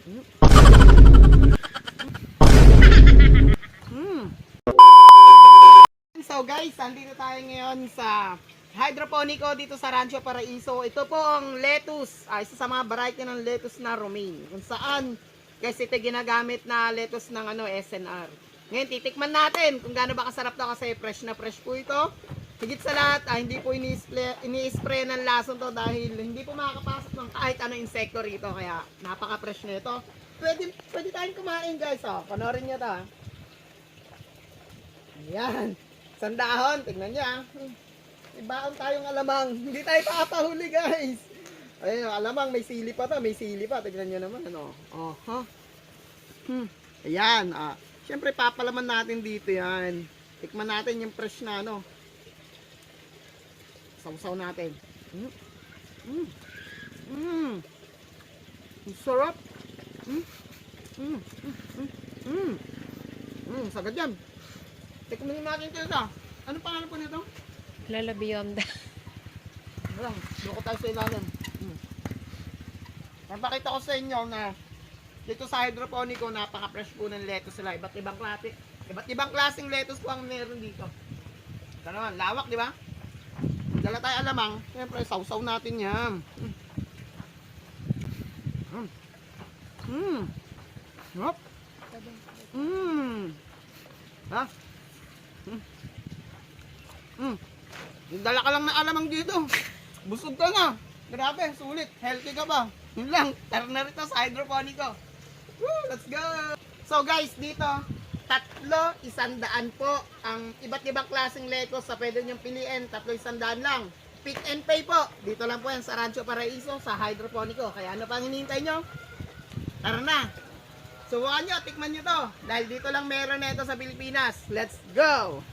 Mm. Mm. So guys, andito tayo ngayon sa hydroponico dito sa Rancho Paraiso. Ito po ang lettuce, isa sa mga variety ng lettuce na romaine. Kung saan, guys, ito ginagamit na lettuce ng SNR. Ngayon, titikman natin kung gaano ba kasarap to kasi fresh na fresh po ito. Higit sa lahat, hindi po ini-spray ng lason to dahil hindi po makakapasok ng kahit ano insekto rito. Kaya napaka-fresh na ito. Pwede tayong kumain guys. Panorin nyo to. Ayan. Sandahon, tignan niya. Ibaon tayong alamang. Hindi tayo papahuli guys. Ayun, alamang may sili pa to. May sili pa. Tignan niyo naman. Ayan. Siyempre papalaman natin dito yan. Tikman natin yung fresh na Sausaw natin. Ang sarap. Sagad yan. Tikman natin ito. Ano pangalan po nito? Lola Bionda. Lang, loko tayo sa ilalim. Napakita ko sa inyo na dito sa hydroponico, napaka-fresh po ng lettuce sila. Iba't ibang klaseng lettuce po ang meron dito. Ano, lawak, di ba? Dala tayo alamang. Siyempre, sausaw natin yan. Hop. Ha? Dala ka lang na alamang dito. Busog ka na. Grabe, sulit. Healthy ka ba? Yun lang. Tara na rito sa hydroponico. Woo, let's go! So guys, dito, 300 po ang iba't ibang klaseng lettuce sa pwede niyong piliin. 300 lang. Pick and pay po. Dito lang po yan sa Rancho Paraiso sa hydroponico. Kaya ano pang hinihintay nyo? Tara na! Subukan nyo, tikman nyo to. Dahil dito lang meron na ito sa Pilipinas. Let's go!